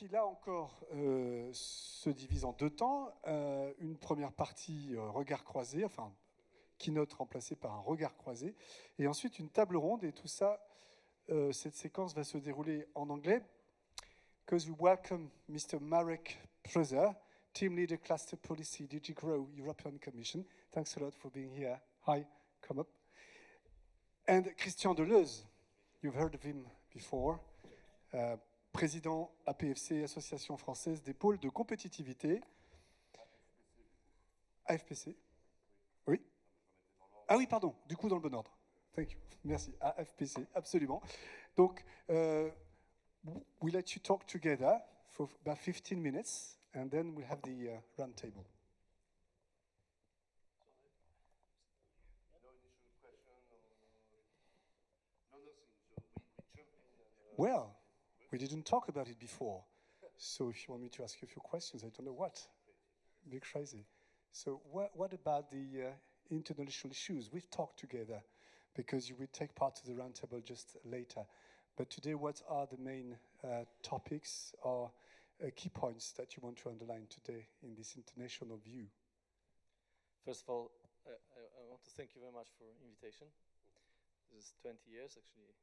qui, là encore, se divise en deux temps. Une première partie, regard croisé, enfin, keynote remplacée par un regard croisé, et ensuite une table ronde, et tout ça, cette séquence va se dérouler en anglais. Because we welcome Mr. Marek, PRZEOR, Team Leader Cluster Policy, DG Grow, European Commission. Thanks a lot for being here. Hi, come up. And Christian DELEUZE, you've heard of him before. Président APFC, Association Française des Pôles de Compétitivité. AFPC. Oui. Ah oui, pardon, du coup dans le bon ordre. Thank you. Merci. AFPC, absolument. Donc, we let you talk together for about 15 minutes, and then we'll have the round table. Well, we didn't talk about it before, so if you want me to ask you a few questions, I don't know what. Be crazy. So what about the international issues? We've talked together because you will take part to the roundtable just later. But today, what are the main topics or key points that you want to underline today in this international view? First of all, I want to thank you very much for invitation. This is 20 years, actually.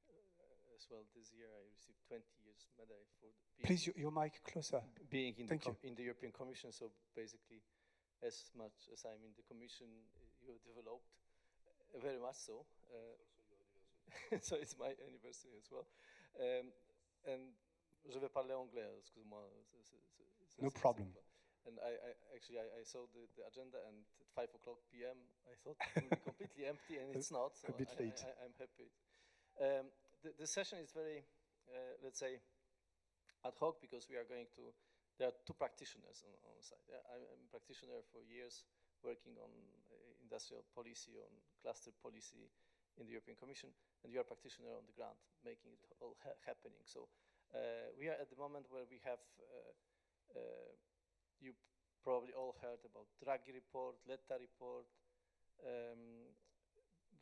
As well, this year I received 20 years medal for Please, your mic closer. Being in the European Commission. So basically, as much as I'm in the Commission, you have developed very much so. So it's my anniversary as well. And je vais parler anglais, excuse-moi. No problem. And I saw the agenda, and at 5 o'clock p.m. I thought it would be completely empty, and it's not. So a bit late. I'm happy. The session is very, let's say, ad hoc, because we are going to, there are two practitioners on the side. I'm a practitioner for years, working on industrial policy, on cluster policy in the European Commission, and you are a practitioner on the ground, making it all happening. So we are at the moment where we have, you probably all heard about Draghi report, Letta report,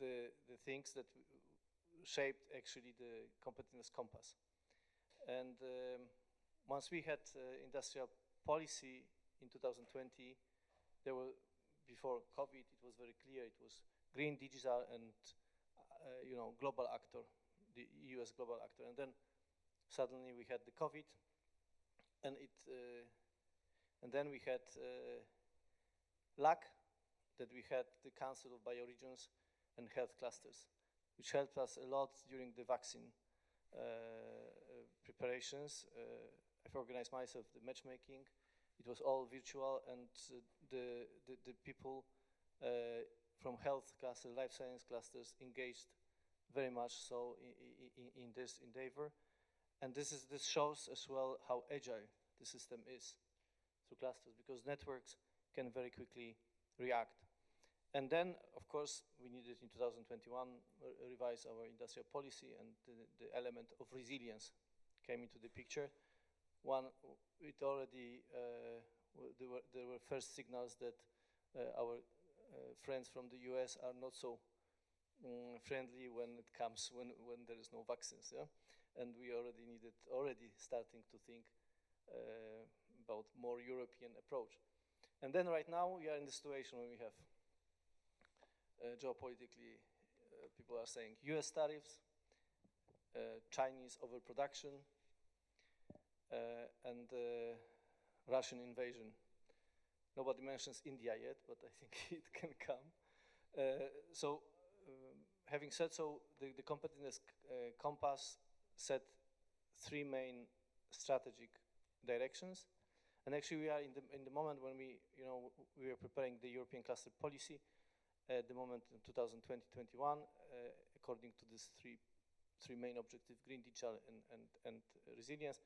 the things that shaped actually the competitiveness compass. And once we had industrial policy in 2020, there were, before COVID, it was very clear, it was green, digital, and global actor, the EU as global actor. And then suddenly we had the COVID, and then we had luck that we had the Council of Bioregions and Health Clusters, which helped us a lot during the vaccine preparations. I've organized myself the matchmaking. It was all virtual, and the people from health cluster, life science clusters engaged very much so in this endeavor. And this shows as well how agile the system is through clusters, because networks can very quickly react. And then, of course, we needed in 2021 revise our industrial policy, and the element of resilience came into the picture. One, it already, there were first signals that our friends from the US are not so friendly when it comes, when there is no vaccines, yeah? And we already starting to think about more European approach. And then right now we are in the situation where we have geopolitically, people are saying US tariffs, Chinese overproduction, and Russian invasion. Nobody mentions India yet, but I think it can come. Having said so, the competitiveness compass set three main strategic directions. And actually we are in the moment when we are preparing the European cluster policy, at the moment in 2020-21, according to these three main objectives, green, digital, and resilience.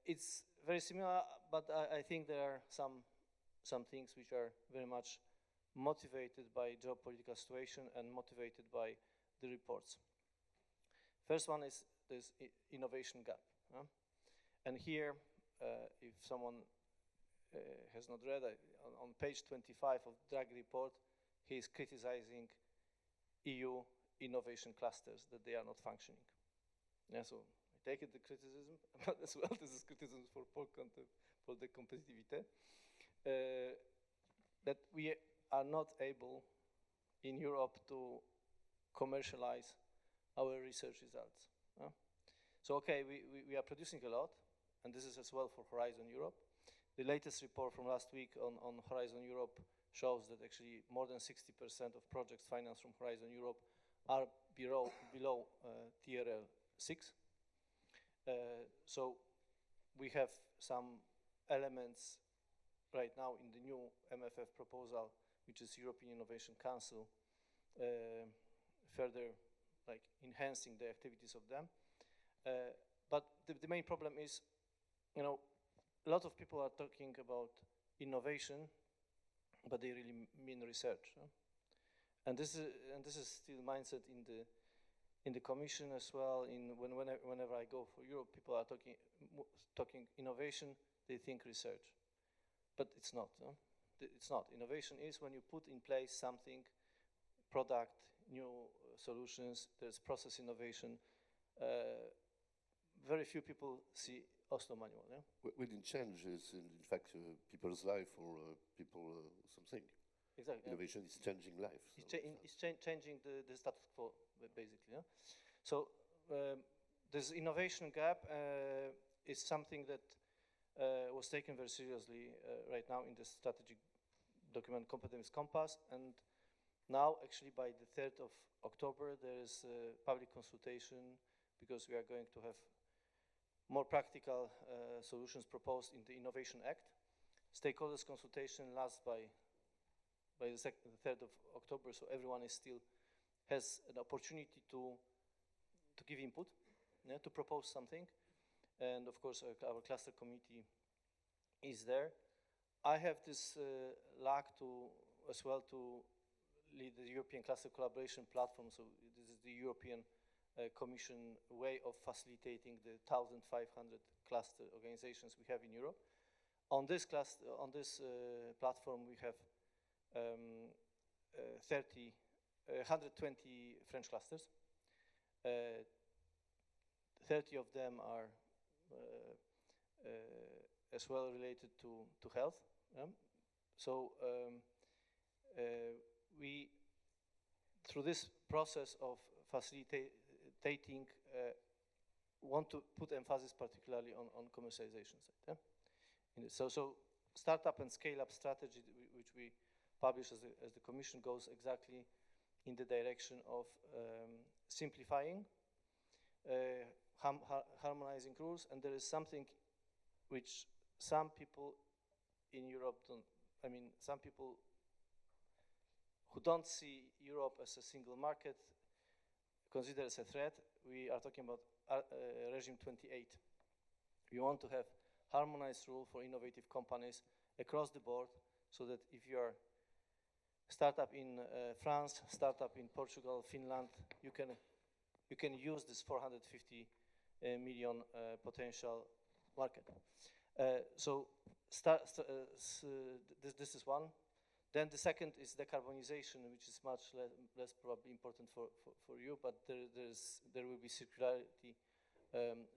It's very similar, but I think there are some things which are very much motivated by geopolitical situation and motivated by the reports. First one is this innovation gap. And here, if someone has not read it, on page 25 of Draghi report, he is criticizing EU innovation clusters, that they are not functioning. Yeah, so take it the criticism, but as well this is criticism for for the competitivité, that we are not able in Europe to commercialize our research results. So okay, we are producing a lot, and this is as well for Horizon Europe. The latest report from last week on Horizon Europe shows that actually more than 60% of projects financed from Horizon Europe are below TRL 6. So we have some elements right now in the new MFF proposal, which is European Innovation Council, further like enhancing the activities of them. But the main problem is, you know, a lot of people are talking about innovation, but they really mean research. And this is still mindset in the Commission as well. Whenever I go for Europe, people are talking innovation. They think research, but it's not. It's not. Innovation is when you put in place something, product, new solutions. There's process innovation. Very few people see Oslo manual. Yeah? Within change is in fact people's life or people something. Exactly. Innovation is changing life. It's changing the status quo, basically. Yeah? So this innovation gap is something that was taken very seriously right now in the strategic document Competitiveness Compass, and now actually by the 3rd of October there is a public consultation, because we are going to have more practical solutions proposed in the Innovation Act. Stakeholders consultation lasts by the 3rd of October, so everyone is still has an opportunity to give input, yeah, to propose something, and of course our cluster committee is there. I have this luck to as well to lead the European Cluster Collaboration Platform. So this is the European Commission way of facilitating the 1,500 cluster organizations we have in Europe. On this platform, we have 120 French clusters. 30 of them are as well related to health. So we, through this process of facilitating, want to put emphasis particularly on commercialization side. Yeah? So startup and scale-up strategy, which we publish as the Commission, goes exactly in the direction of simplifying, harmonizing rules, and there is something which some people in Europe don't, I mean, some people who don't see Europe as a single market consider as a threat. We are talking about regime 28. We want to have harmonized rule for innovative companies across the board, so that if you are startup in France, startup in Portugal, Finland, you can use this 450 million potential market. So this is one. Then the second is decarbonization, which is much less probably important for you, but there will be circularity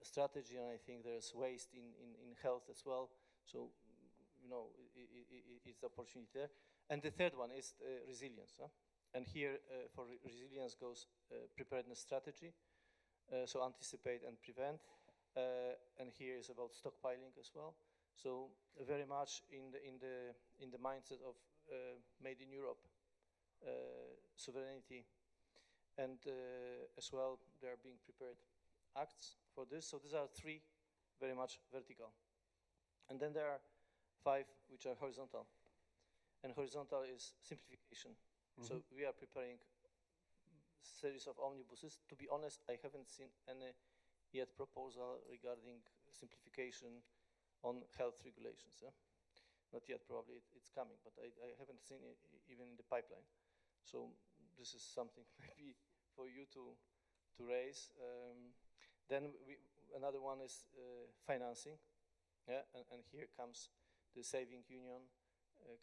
strategy, and I think there's waste in health as well. So, you know, it's opportunity there. And the third one is resilience. And here for resilience goes preparedness strategy, so anticipate and prevent. And here is about stockpiling as well. So very much in the mindset of made in Europe, sovereignty, and as well there are being prepared acts for this. So these are three very much vertical, and then there are 5 which are horizontal, and horizontal is simplification. Mm-hmm. So we are preparing series of omnibuses. To be honest, I haven't seen any yet proposal regarding simplification on health regulations. Yeah? Not yet, probably it's coming, but I haven't seen it even in the pipeline. So this is something maybe for you to raise. Then another one is financing, yeah, and here comes the saving union,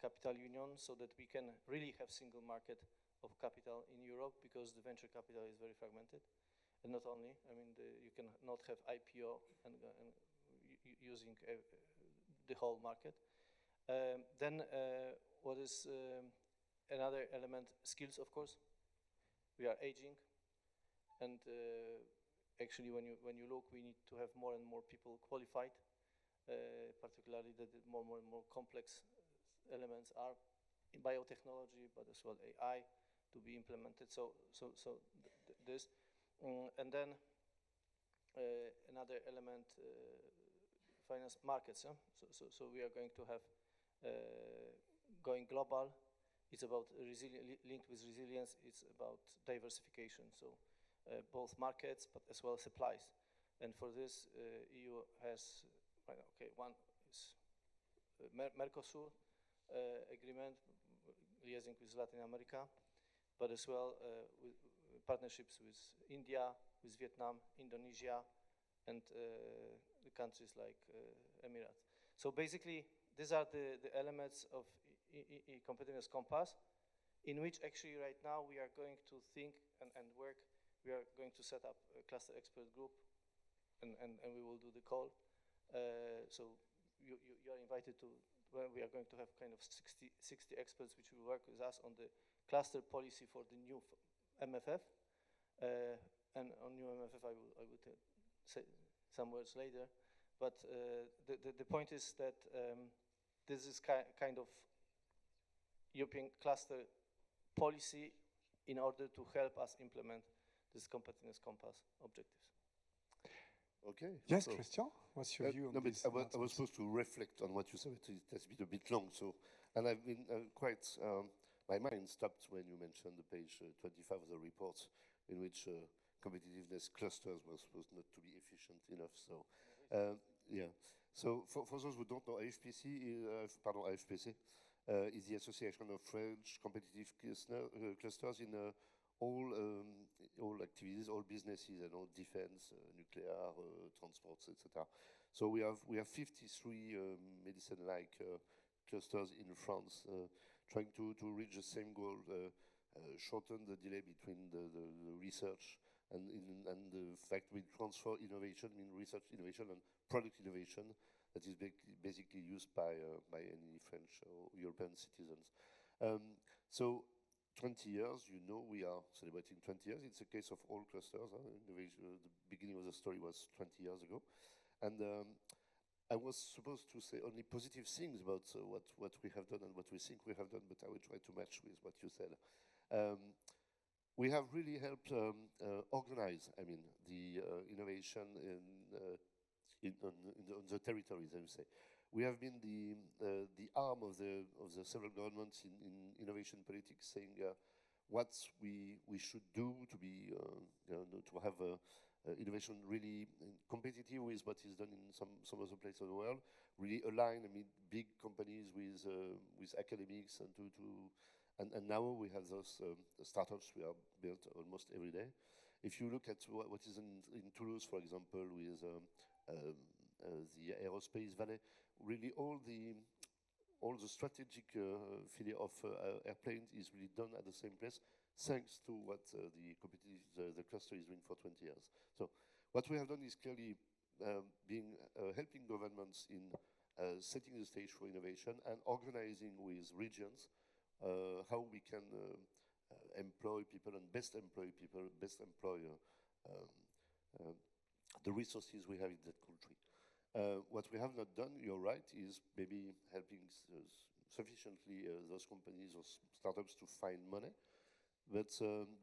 capital union, so that we can really have single market of capital in Europe, because the venture capital is very fragmented. and not only. I mean, you can not have IPO and using the whole market. Then what is another element? Skills, of course. We are aging, and actually, when you look, we need to have more and more people qualified. Particularly the more and more complex elements are in biotechnology, but as well AI to be implemented. This, and then another element, finance markets. Yeah? So we are going to have going global. It's about linked with resilience. It's about diversification. So both markets, but as well as supplies. And for this, EU has. Okay, one is Mercosur agreement, liaising with Latin America, but as well with partnerships with India, with Vietnam, Indonesia, and the countries like Emirates. So basically, these are the elements of competitiveness compass, in which actually right now we are going to think and work. We are going to set up a cluster expert group, and we will do the call. So you are invited to, well, we are going to have kind of 60 experts which will work with us on the cluster policy for the new MFF. And on new MFF I will say some words later. But the point is that this is kind of European cluster policy in order to help us implement this competitiveness compass objectives. Okay. Yes, so, Christian, what's your view on this? I was supposed to reflect on what you said. It has been a bit long, so, and I've been quite. My mind stopped when you mentioned the page 25 of the report, in which competitiveness clusters were supposed not to be efficient enough. So, yeah. So for those who don't know, AFPC is the Association of French Competitive Clusters in all activities, all businesses, and all defense, nuclear, transports, etc. So we have 53 Medicen-like clusters in France, trying to reach the same goal, shorten the delay between the research and the fact we transfer innovation, research innovation and product innovation that is basically used by any French or European citizens. So 20 years, you know, we are celebrating 20 years. It's a case of all clusters. The beginning of the story was 20 years ago. And I was supposed to say only positive things about what we have done and what we think we have done, but I will try to match with what you said. We have really helped organize, the innovation on the territories, I would say. We have been the arm of the several governments in innovation politics, saying what we should do to be to have innovation really competitive with what is done in some other places of the world. Really align, big companies with academics, and now we have those startups we are built almost every day. If you look at what is in Toulouse, for example, with the aerospace valley, really all the strategic filière of airplanes is really done at the same place, thanks to what the cluster is doing for 20 years. So what we have done is clearly helping governments in setting the stage for innovation and organizing with regions how we can employ people and best employ people, best employ the resources we have in that country. What we have not done, you're right, is maybe helping sufficiently those companies or startups to find money. But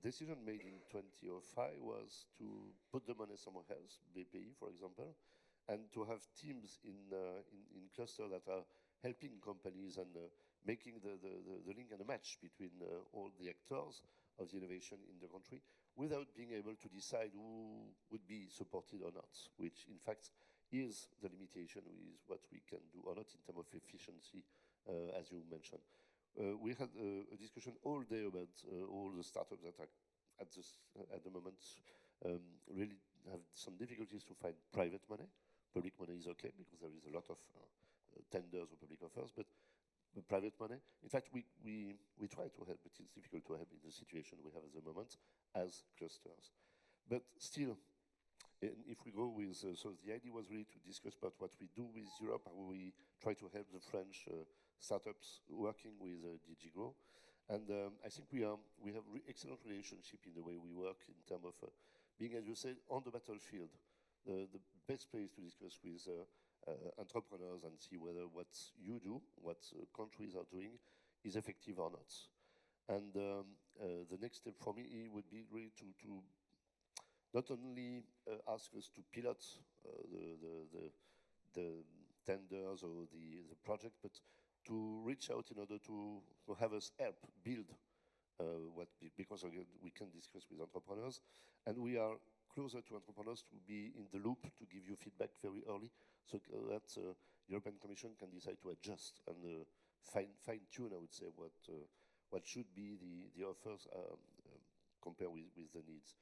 decision made in 2005 was to put the money somewhere else, BPI, for example, and to have teams in clusters that are helping companies and making the link and the match between all the actors of the innovation in the country, without being able to decide who would be supported or not, which in fact is the limitation with what we can do or not in terms of efficiency, as you mentioned. We had a discussion all day about all the startups that are at the moment really have some difficulties to find private money. Public money is okay because there is a lot of tenders or public offers, but private money, in fact, we try to help, but it's difficult to help in the situation we have at the moment as clusters. But still, if we go with, so the idea was really to discuss about what we do with Europe, how we try to help the French startups working with DigiGrow. And I think we have excellent relationship in the way we work in terms of being, as you said, on the battlefield. The best place to discuss with entrepreneurs and see whether what you do, what countries are doing, is effective or not. And the next step for me would be really to not only ask us to pilot the tenders or the project, but to reach out in order to have us help build because again, we can discuss with entrepreneurs, and we are closer to entrepreneurs to be in the loop to give you feedback very early, so that the European Commission can decide to adjust and fine-tune, I would say, what should be the offers compared with the needs.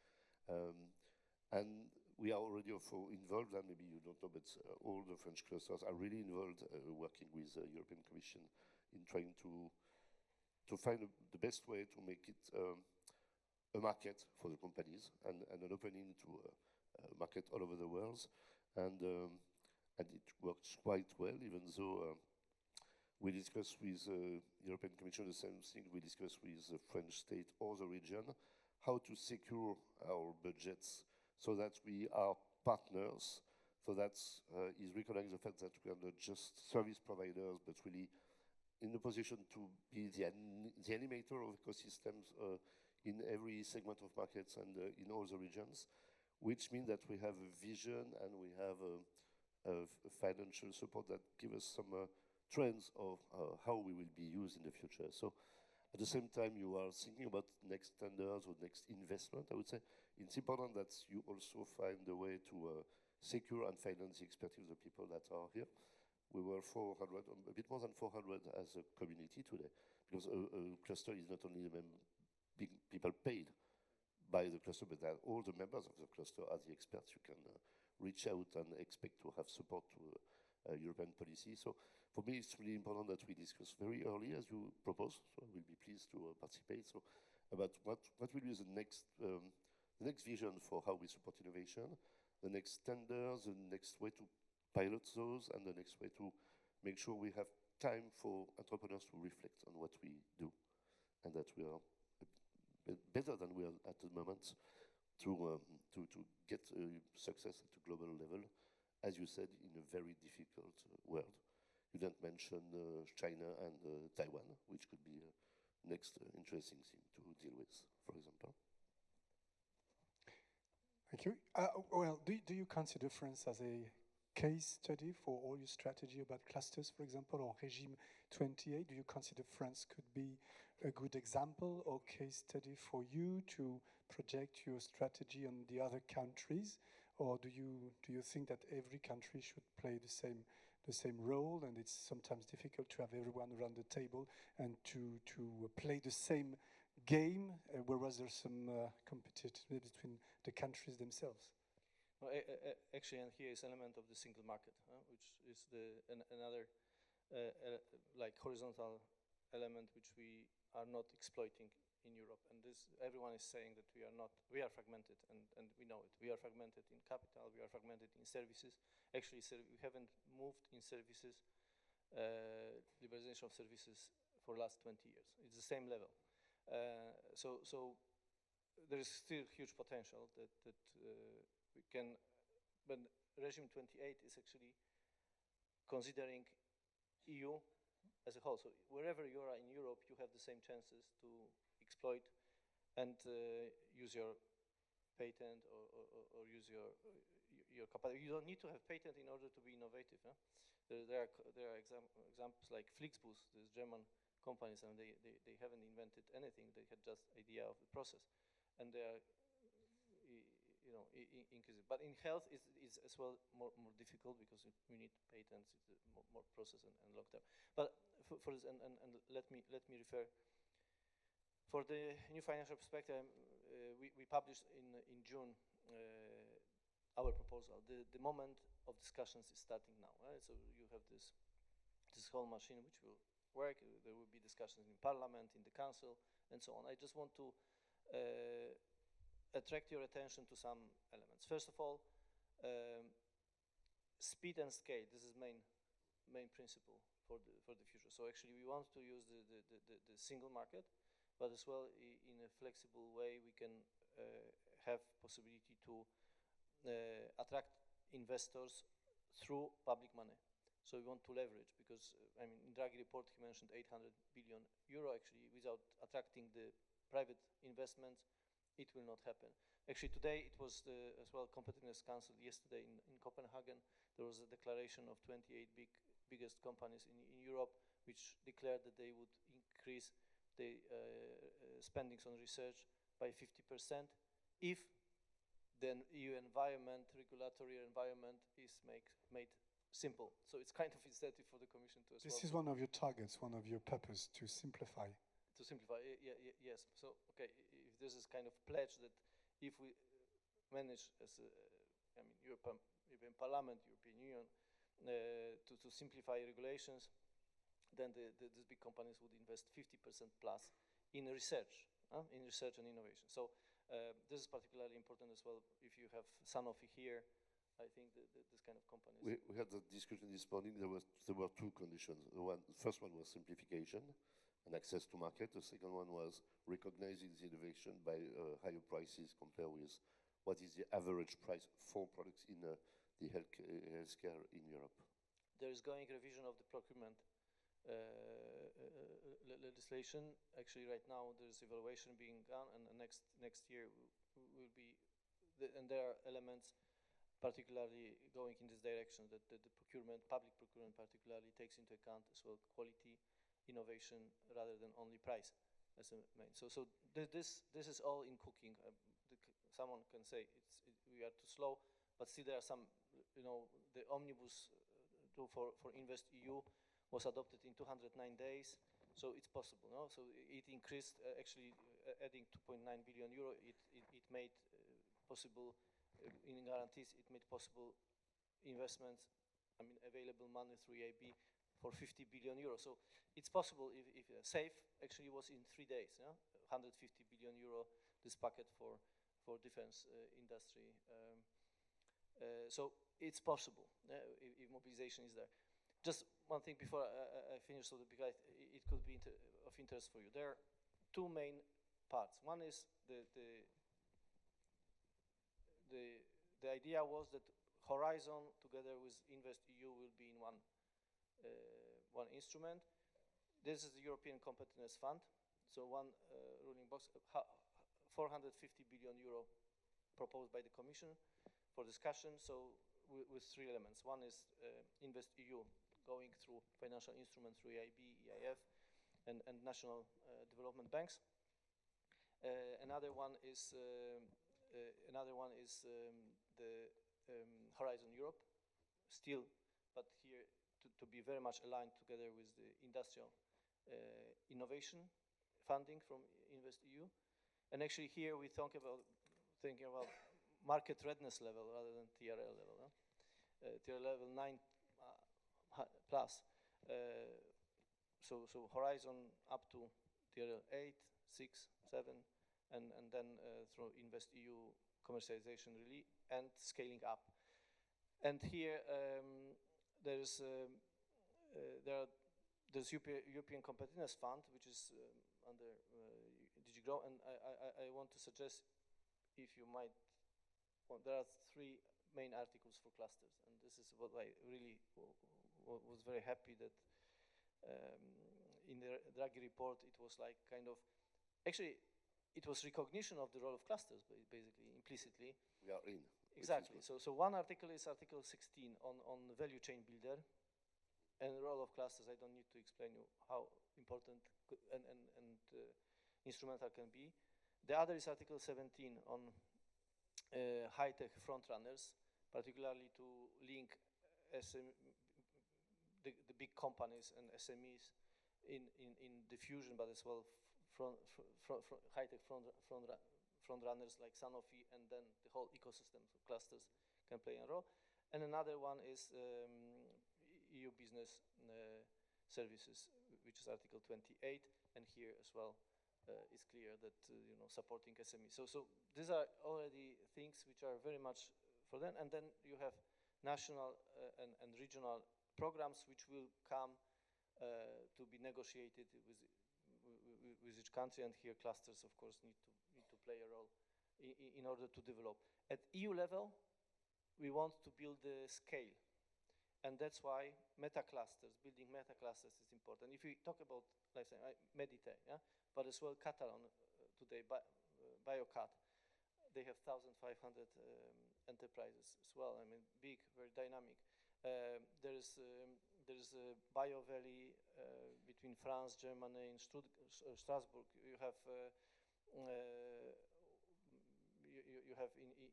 And we are already also involved, and maybe you don't know, but all the French clusters are really involved working with the European Commission in trying to find the best way to make it a market for the companies and an opening to a market all over the world. And it works quite well, even though we discuss with the European Commission the same thing we discuss with the French state or the region, how to secure our budgets so that we are partners, so that is recognizing the fact that we are not just service providers, but really in a position to be the animator of ecosystems in every segment of markets and in all the regions, which means that we have a vision and we have a financial support that gives us some trends of how we will be used in the future. So at the same time, you are thinking about next tenders or next investment, I would say. It's important that you also find a way to secure and finance the expertise of the people that are here. We were 400, a bit more than 400 as a community today, because a cluster is not only the big people paid by the cluster, but that all the members of the cluster are the experts. You can reach out and expect to have support to European policy. So for me, it's really important that we discuss very early, as you propose. So I will be pleased to participate. So about what will be the next vision for how we support innovation, the next tenders, the next way to pilot those, and the next way to make sure we have time for entrepreneurs to reflect on what we do, and that we are better than we are at the moment to get success at a global level, as you said, in a very difficult world. You didn't mention China and Taiwan, which could be a next interesting thing to deal with, for example. Thank you. Well, do you consider France as a case study for all your strategy about clusters, for example, or Regime 28? Do you consider France could be a good example or case study for you to project your strategy on the other countries? Or do you think that every country should play the same role, and it's sometimes difficult to have everyone around the table and to play the same game, whereas there's some competitiveness between the countries themselves? No, actually, and here is element of the single market, which is another like horizontal element which we are not exploiting in Europe. And this, everyone is saying that we are fragmented, and we know it. We are fragmented in capital, we are fragmented in services. Actually, we haven't moved in services, liberalization of services for the last 20 years. It's the same level. So there is still huge potential that we can, but Regime 28 is actually considering EU as a whole. So wherever you are in Europe, you have the same chances to exploit and use your patent or use your capacity. You don't need to have patent in order to be innovative. Huh? There are examples like Flixbus, these German companies, and they haven't invented anything. They had just idea of the process, and they are increasing. But in health, it's as well more difficult because we need patents, it's more process and long term. But for this, and let me refer. For the new financial perspective, we published in June our proposal. The moment of discussions is starting now, right? So you have this whole machine which will work. There will be discussions in Parliament, in the Council, and so on. I just want to attract your attention to some elements. First of all, speed and scale. This is main principle for the future. So actually, we want to use the single market, but as well in a flexible way, we can have possibility to attract investors through public money. So we want to leverage, because I mean, in Draghi report he mentioned 800 billion euro. Actually, without attracting the private investments, it will not happen. Actually, today it was as well Competitiveness Council yesterday in Copenhagen. There was a declaration of 28 biggest companies in Europe, which declared that they would increase the spendings on research by 50% if the EU environment, regulatory environment is made simple. So it's kind of incentive for the Commission to as well. This is one of your targets, one of your purpose, to simplify. To simplify, yes. So, okay, if this is kind of pledge that if we manage as European Parliament, European Union, to simplify regulations, then these big companies would invest 50% plus in research and innovation. So this is particularly important as well. If you have Sanofi here, I think that this kind of companies. We had the discussion this morning. There were two conditions. The first one was simplification and access to market. The second one was recognizing the innovation by higher prices compared with what is the average price for products in the healthcare in Europe. There is going revision of the procurement legislation. Actually, right now there is evaluation being done, and next year will be, and there are elements particularly going in this direction, that the procurement, public procurement particularly, takes into account as well quality, innovation, rather than only price as a main. So this is all in cooking. Someone can say we are too slow, but still there are some, the omnibus for Invest EU was adopted in 209 days, so it's possible. No? So it increased, actually adding 2.9 billion euro, it made possible, in guarantees, it made possible investments, available money through EIB for 50 billion euro. So it's possible if SAFE actually was in 3 days, 150 billion euro, this packet for defense industry. So it's possible if mobilization is there. Just one thing before I finish, so because it could be of interest for you. There are two main parts. One is the idea was that Horizon together with Invest EU will be in one instrument. This is the European Competitiveness Fund. So one ruling box, 450 billion euro proposed by the Commission for discussion. So with three elements. One is Invest EU, going through financial instruments through EIB, EIF, and national development banks. Another one is the Horizon Europe, still, but here to be very much aligned together with the industrial innovation funding from Invest EU. And actually here we thinking about market readiness level rather than TRL level. No? TRL level 9 plus. So Horizon up to TRL 8, 6, 7, and then through Invest EU commercialization really and scaling up. And here there's European Competitiveness Fund, which is under DigiGrow, and I want to suggest, if you might, there are 3 main articles for clusters, and this is what I really was very happy that in the Draghi report it was like kind of, actually it was recognition of the role of clusters, basically, implicitly. We are in. Exactly. So one article is Article 16 on the value chain builder and the role of clusters. I don't need to explain you how important and instrumental can be. The other is Article 17 on high-tech front runners, particularly to link the big companies and SMEs in diffusion, but as well high-tech front runners like Sanofi, and then the whole ecosystem of clusters can play a role. And another one is EU business services, which is Article 28, and here as well is clear that supporting SMEs. So these are already things which are very much for them. And then you have national and regional programs which will come to be negotiated with each country. And here clusters, of course, need to play a role in order to develop. At EU level, we want to build the scale. And that's why building meta-clusters is important. If we talk about life science, Medicen, yeah? But as well Catalan today, BioCat, they have 1,500 enterprises as well. I mean, big, very dynamic. There is a Bio Valley between France, Germany, and Strasbourg. You have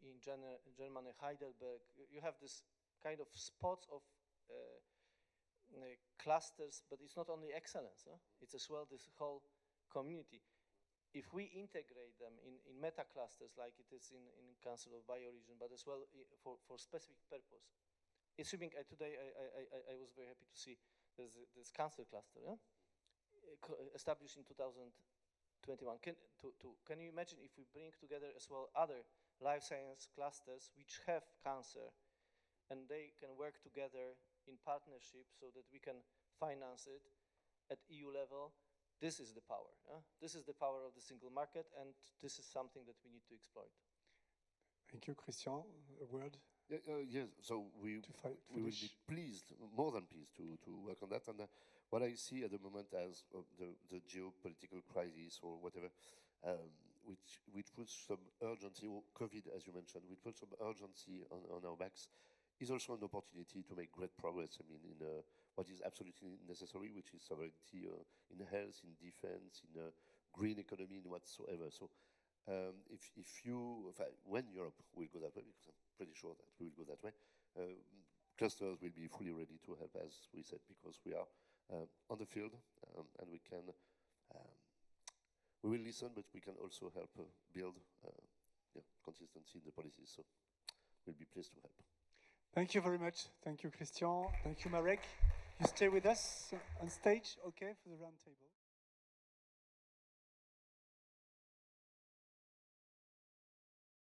in Germany, Heidelberg. You have this kind of spots of clusters, but it's not only excellence. Huh? It's as well this whole community. If we integrate them in meta clusters, like it is in Council of Bioregion, but as well for specific purpose. Assuming today, I was very happy to see there's this cancer cluster, yeah? Established in 2021. Can you imagine if we bring together as well other life science clusters which have cancer, and they can work together in partnership so that we can finance it at EU level? This is the power. This is the power of the single market, and this is something that we need to exploit. Thank you, Christian. A word? Yes, so we will be pleased, more than pleased, to work on that. And what I see at the moment as the geopolitical crisis or whatever, which puts some urgency, or COVID, as you mentioned, which puts some urgency on our backs, is also an opportunity to make great progress. I mean, in what is absolutely necessary, which is sovereignty in health, in defense, in green economy, in whatsoever. So when Europe will go that way, because I'm pretty sure that we will go that way, clusters will be fully ready to help, as we said, because we are on the field, and we will listen, but we can also help build consistency in the policies. So we'll be pleased to help. Thank you very much. Thank you, Christian. Thank you, Marek. You stay with us on stage, okay, for the round table.